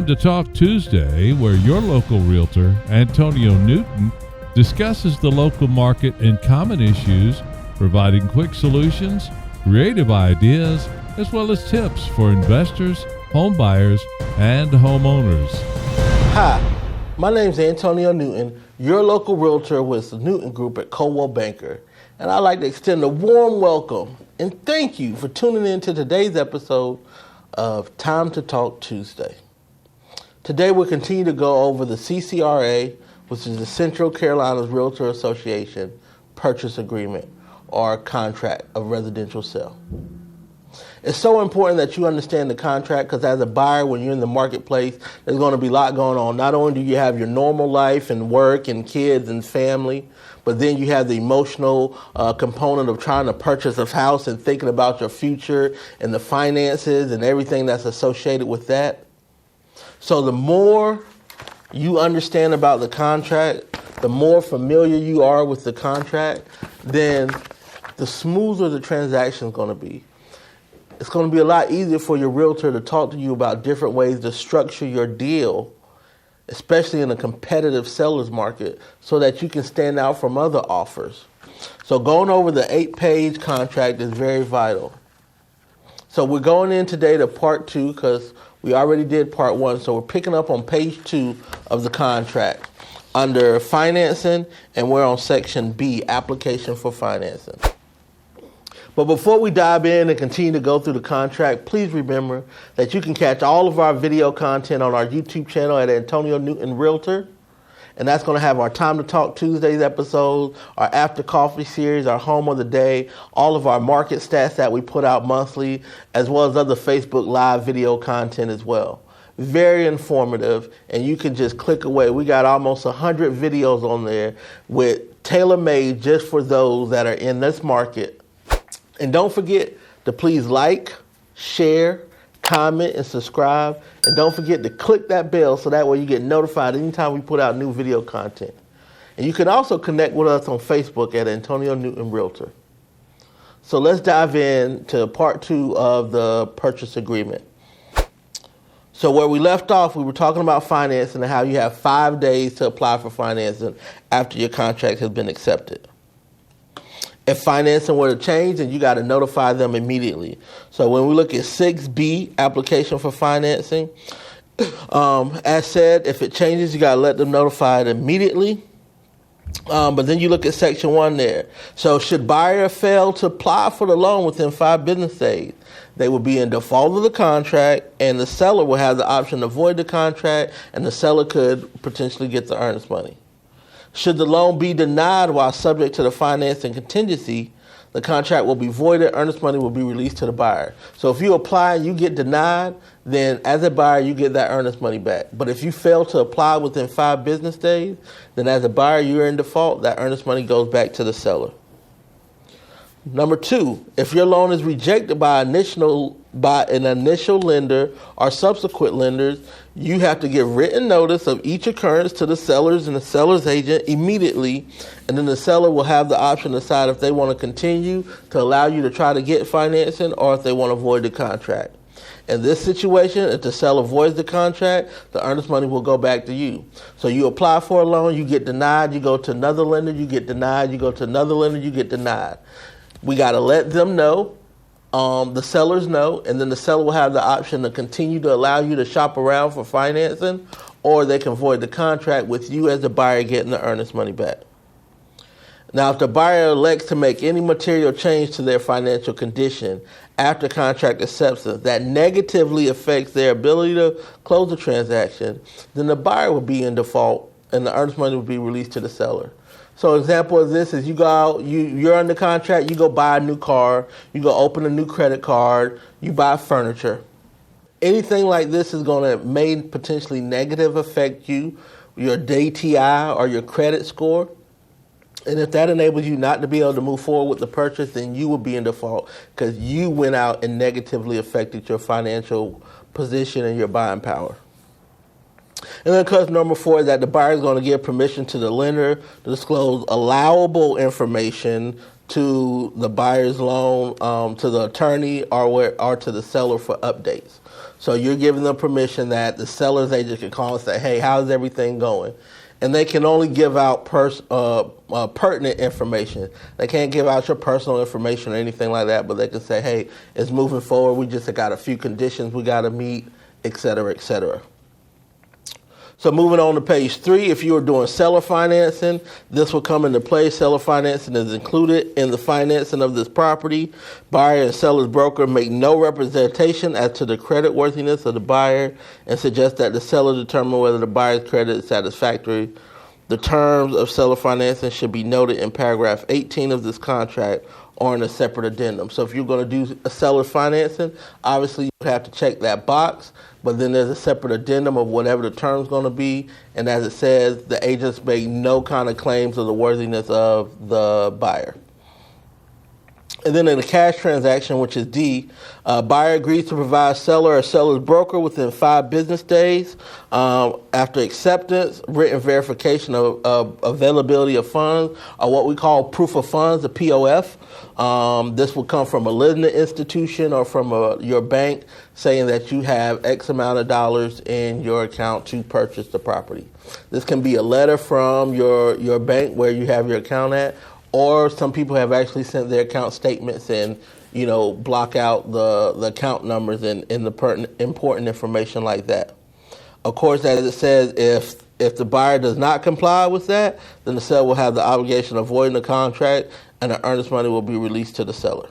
Time to Talk Tuesday, where your local realtor, Antonio Newton, discusses the local market and common issues, providing quick solutions, creative ideas, as well as tips for investors, home buyers, and homeowners. Hi, my name is Antonio Newton, your local realtor with the Newton Group at Coldwell Banker, and I'd like to extend a warm welcome and thank you for tuning in to today's episode of Time to Talk Tuesday. Today we'll continue to go over the CCRA, which is the Central Carolinas Realtor Association Purchase Agreement or Contract of Residential Sale. It's so important that you understand the contract because as a buyer, when you're in the marketplace, there's going to be a lot going on. Not only do you have your normal life and work and kids and family, but then you have the emotional component of trying to purchase a house and thinking about your future and the finances and everything that's associated with that. So the more you understand about the contract, the more familiar you are with the contract, then the smoother the transaction is going to be. It's going to be a lot easier for your realtor to talk to you about different ways to structure your deal, especially in a competitive seller's market, so that you can stand out from other offers. So going over the 8-page contract is very vital. So we're going in today to part 2 because we already did part 1. So we're picking up on page 2 of the contract under financing, and we're on section B, application for financing. But before we dive in and continue to go through the contract, please remember that you can catch all of our video content on our YouTube channel at Antonio Newton Realtor. And that's going to have our Time to Talk Tuesdays episodes, our After Coffee series, our Home of the Day, all of our market stats that we put out monthly, as well as other Facebook Live video content as well. Very informative, and you can just click away. We got almost 100 videos on there with tailor-made just for those that are in this market. And don't forget to please like, share, comment, and subscribe. And don't forget to click that bell so that way you get notified anytime we put out new video content. And you can also connect with us on Facebook at Antonio Newton Realtor. So let's dive in to part 2 of the purchase agreement. So where we left off, we were talking about financing and how you have 5 days to apply for financing after your contract has been accepted. If financing were to change, then you got to notify them immediately. So when we look at 6B, application for financing, as said, if it changes, you got to let them notify it immediately. But then you look at section 1 there. So should buyer fail to apply for the loan within 5 business days, they will be in default of the contract, and the seller will have the option to void the contract, and the seller could potentially get the earnest money. Should the loan be denied while subject to the financing contingency, the contract will be voided, earnest money will be released to the buyer. So if you apply and you get denied, then as a buyer, you get that earnest money back. But if you fail to apply within 5 business days, then as a buyer, you're in default, that earnest money goes back to the seller. Number 2, if your loan is rejected by an initial lender or subsequent lenders, you have to give written notice of each occurrence to the sellers and the seller's agent immediately, and then the seller will have the option to decide if they want to continue to allow you to try to get financing or if they want to void the contract. In this situation, if the seller voids the contract, the earnest money will go back to you. So you apply for a loan, you get denied, you go to another lender, you get denied, you go to another lender, you get denied. We got to let them know, the sellers know, and then the seller will have the option to continue to allow you to shop around for financing, or they can void the contract with you as the buyer getting the earnest money back. Now, if the buyer elects to make any material change to their financial condition after contract acceptance that negatively affects their ability to close the transaction, then the buyer will be in default and the earnest money will be released to the seller. So an example of this is you go out, you're under contract, you go buy a new car, you go open a new credit card, you buy furniture. Anything like this is going to may potentially negative affect you, your DTI or your credit score. And if that enables you not to be able to move forward with the purchase, then you will be in default because you went out and negatively affected your financial position and your buying power. And then clause number 4 is that the buyer is going to give permission to the lender to disclose allowable information to the buyer's loan, to the attorney or to the seller for updates. So you're giving them permission that the seller's agent can call and say, hey, how's everything going? And they can only give out pertinent information. They can't give out your personal information or anything like that, but they can say, hey, it's moving forward. We just got a few conditions we got to meet, et cetera, et cetera. So moving on to page 3, if you are doing seller financing, this will come into play. Seller financing is included in the financing of this property. Buyer and seller's broker make no representation as to the creditworthiness of the buyer and suggest that the seller determine whether the buyer's credit is satisfactory. The terms of seller financing should be noted in paragraph 18 of this contract or in a separate addendum. So if you're going to do a seller financing, obviously you have to check that box, but then there's a separate addendum of whatever the term's going to be, and as it says, the agents make no kind of claims of the worthiness of the buyer. And then in a cash transaction, which is D, buyer agrees to provide seller or seller's broker within 5 business days after acceptance, written verification of availability of funds, or what we call proof of funds, the POF. This will come from a lending institution or from your bank saying that you have X amount of dollars in your account to purchase the property. This can be a letter from your bank where you have your account at, or some people have actually sent their account statements and, block out the account numbers and the important information like that. Of course, as it says, if the buyer does not comply with that, then the seller will have the obligation of voiding the contract and the earnest money will be released to the seller.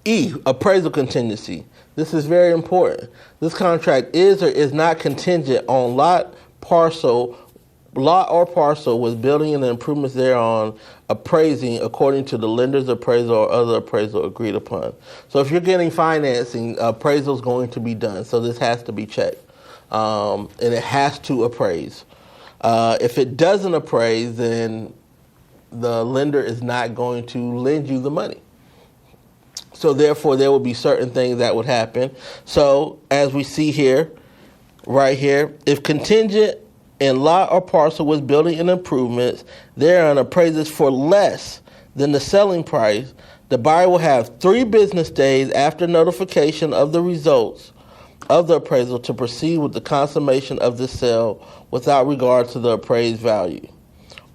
E, appraisal contingency. This is very important. This contract is or is not contingent on lot or parcel with building and the improvements thereon appraising according to the lender's appraisal or other appraisal agreed upon. So if you're getting financing, appraisal is going to be done. So this has to be checked. And it has to appraise. If it doesn't appraise, then the lender is not going to lend you the money. So therefore, there will be certain things that would happen. So as we see here, right here, if contingent in lot or parcel with building and improvements thereon appraises for less than the selling price, the buyer will have 3 business days after notification of the results of the appraisal to proceed with the consummation of the sale without regard to the appraised value,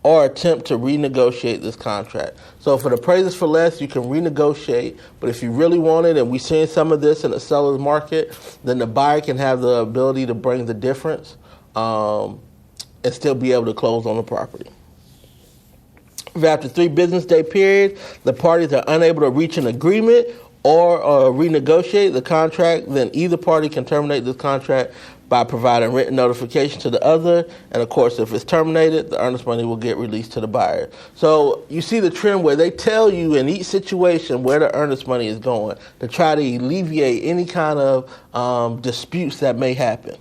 or attempt to renegotiate this contract. So if it appraises for less, you can renegotiate, but if you really want it, and we're seeing some of this in the seller's market, then the buyer can have the ability to bring the difference and still be able to close on the property. If after 3 business day periods, the parties are unable to reach an agreement or renegotiate the contract, then either party can terminate this contract by providing written notification to the other. And of course, if it's terminated, the earnest money will get released to the buyer. So you see the trend where they tell you in each situation where the earnest money is going to try to alleviate any kind of disputes that may happen.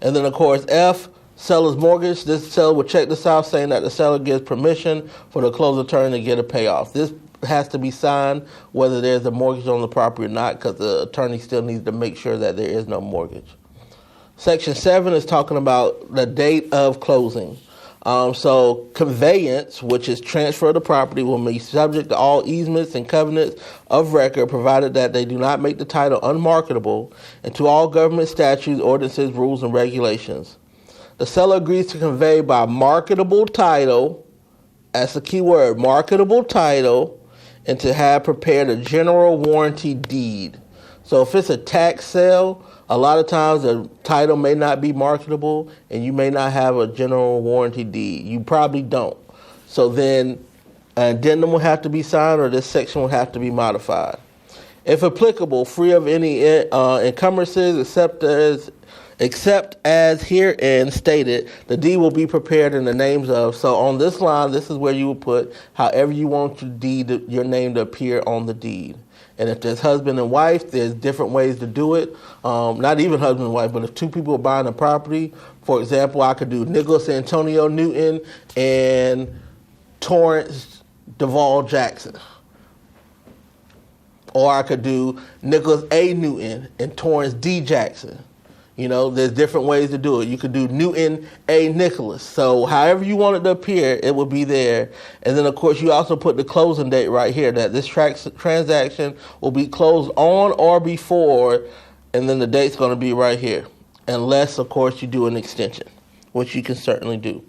And then of course, F, seller's mortgage. This seller will check this out saying that the seller gives permission for the closing attorney to get a payoff. This has to be signed whether there's a mortgage on the property or not, because the attorney still needs to make sure that there is no mortgage. Section 7 is talking about the date of closing. So conveyance, which is transfer of the property, will be subject to all easements and covenants of record, provided that they do not make the title unmarketable, and to all government statutes, ordinances, rules, and regulations. The seller agrees to convey by marketable title, that's the key word, marketable title, and to have prepared a general warranty deed. So if it's a tax sale, a lot of times the title may not be marketable and you may not have a general warranty deed. You probably don't. So then an addendum will have to be signed or this section will have to be modified. If applicable, free of any encumbrances except as herein stated, the deed will be prepared in the names of. So on this line, this is where you will put however you want your name to appear on the deed. And if there's husband and wife, there's different ways to do it. Not even husband and wife, but if 2 people are buying a property, for example, I could do Nicholas Antonio Newton and Torrance Duvall Jackson. Or I could do Nicholas A. Newton and Torrance D. Jackson. You know, there's different ways to do it. You could do Newton A. Nicholas. So however you want it to appear, it will be there. And then, of course, you also put the closing date right here, that this transaction will be closed on or before, and then the date's going to be right here. Unless, of course, you do an extension, which you can certainly do.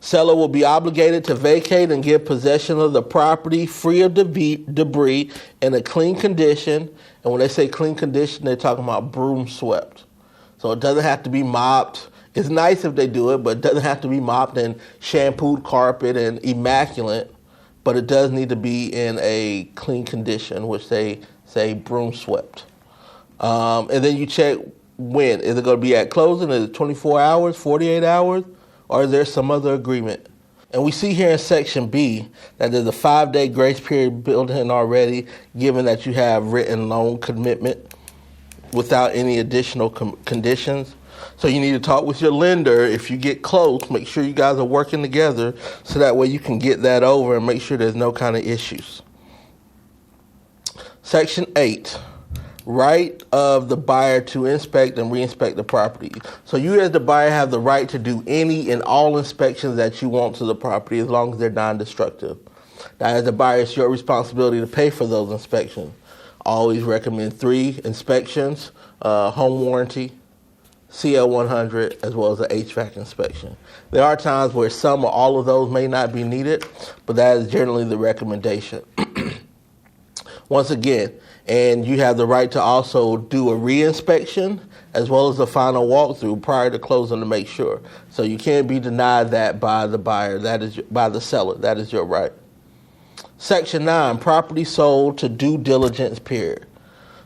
Seller will be obligated to vacate and give possession of the property free of debris in a clean condition. And when they say clean condition, they're talking about broom swept. So it doesn't have to be mopped. It's nice if they do it, but it doesn't have to be mopped and shampooed carpet and immaculate. But it does need to be in a clean condition, which they say broom swept. And then you check when. Is it going to be at closing? Is it 24 hours, 48 hours? Or is there some other agreement? And we see here in Section B that there's a 5-day grace period built in already, given that you have written loan commitment without any additional conditions. So you need to talk with your lender. If you get close, make sure you guys are working together so that way you can get that over and make sure there's no kind of issues. Section 8. Right of the buyer to inspect and reinspect the property. So you as the buyer have the right to do any and all inspections that you want to the property as long as they're non-destructive. Now as the buyer, it's your responsibility to pay for those inspections. I always recommend 3 inspections, home warranty, CL 100, as well as an HVAC inspection. There are times where some or all of those may not be needed, but that is generally the recommendation. Once again, and you have the right to also do a re-inspection as well as a final walkthrough prior to closing to make sure. So you can't be denied that by the buyer, that is by the seller. That is your right. Section 9, property sold to due diligence period.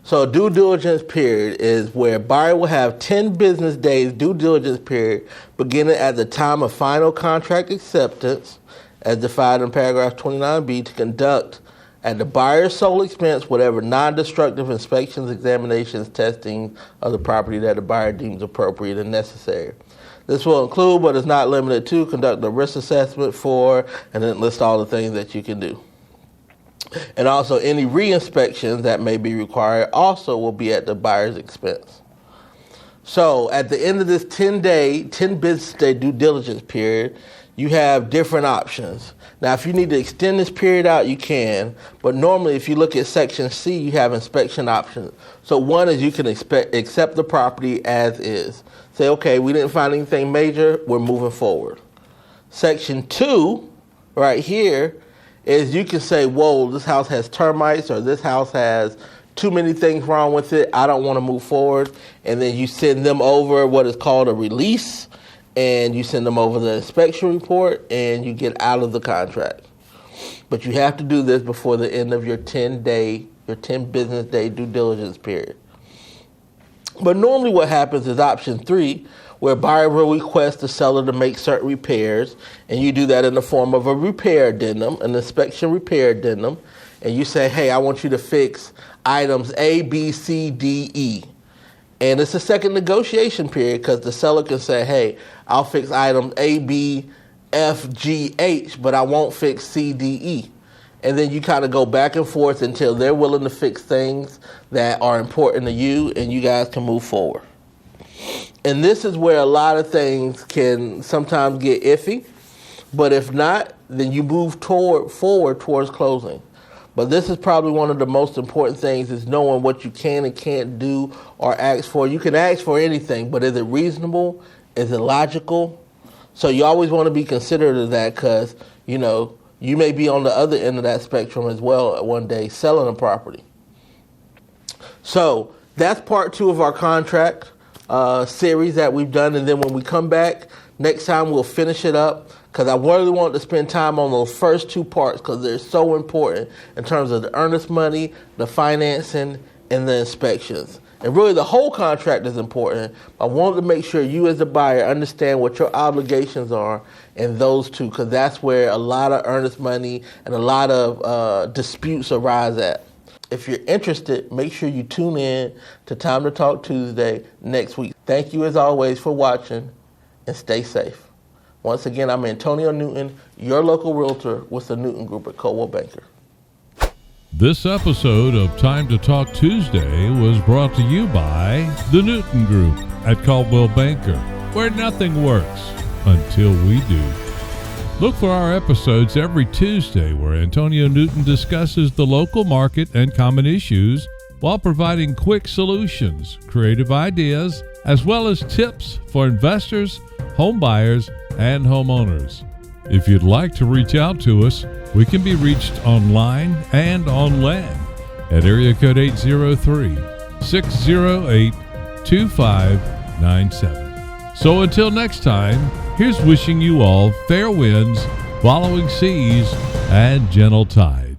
So a due diligence period is where a buyer will have 10 business days due diligence period beginning at the time of final contract acceptance as defined in paragraph 29B to conduct at the buyer's sole expense whatever non-destructive inspections, examinations, testing of the property that the buyer deems appropriate and necessary. This will include, but is not limited to, conduct a risk assessment for, and then list all the things that you can do. And also any re-inspections that may be required also will be at the buyer's expense. So at the end of this 10 business day due diligence period, you have different options. Now, if you need to extend this period out, you can. But normally, if you look at Section C, you have inspection options. So one is you can accept the property as is. Say, okay, we didn't find anything major, we're moving forward. Section 2, right here, is you can say, whoa, this house has termites or this house has too many things wrong with it, I don't want to move forward. And then you send them over what is called a release. And you send them over the inspection report, and you get out of the contract. But you have to do this before the end of your 10 business day due diligence period. But normally what happens is option 3, where a buyer will request the seller to make certain repairs, and you do that in the form of a repair addendum, an inspection repair addendum, and you say, hey, I want you to fix items A, B, C, D, E. And it's a second negotiation period because the seller can say, hey, I'll fix items A, B, F, G, H, but I won't fix C, D, E. And then you kind of go back and forth until they're willing to fix things that are important to you and you guys can move forward. And this is where a lot of things can sometimes get iffy, but if not, then you move forward towards closing. But this is probably one of the most important things is knowing what you can and can't do or ask for. You can ask for anything, but is it reasonable? Is it logical? So you always want to be considerate of that because, you know, you may be on the other end of that spectrum as well one day selling a property. So that's part 2 of our contract series that we've done. And then when we come back, next time we'll finish it up. Because I really want to spend time on those first 2 parts because they're so important in terms of the earnest money, the financing, and the inspections. And really the whole contract is important. I want to make sure you as a buyer understand what your obligations are in those 2 because that's where a lot of earnest money and a lot of disputes arise at. If you're interested, make sure you tune in to Time to Talk Tuesday next week. Thank you as always for watching and stay safe. Once again, I'm Antonio Newton, your local realtor with the Newton Group at Coldwell Banker. This episode of Time to Talk Tuesday was brought to you by the Newton Group at Coldwell Banker, where nothing works until we do. Look for our episodes every Tuesday where Antonio Newton discusses the local market and common issues while providing quick solutions, creative ideas, as well as tips for investors, home buyers, and homeowners. If you'd like to reach out to us, we can be reached online and on land at area code 803-608-2597. So until next time, here's wishing you all fair winds, following seas, and gentle tides.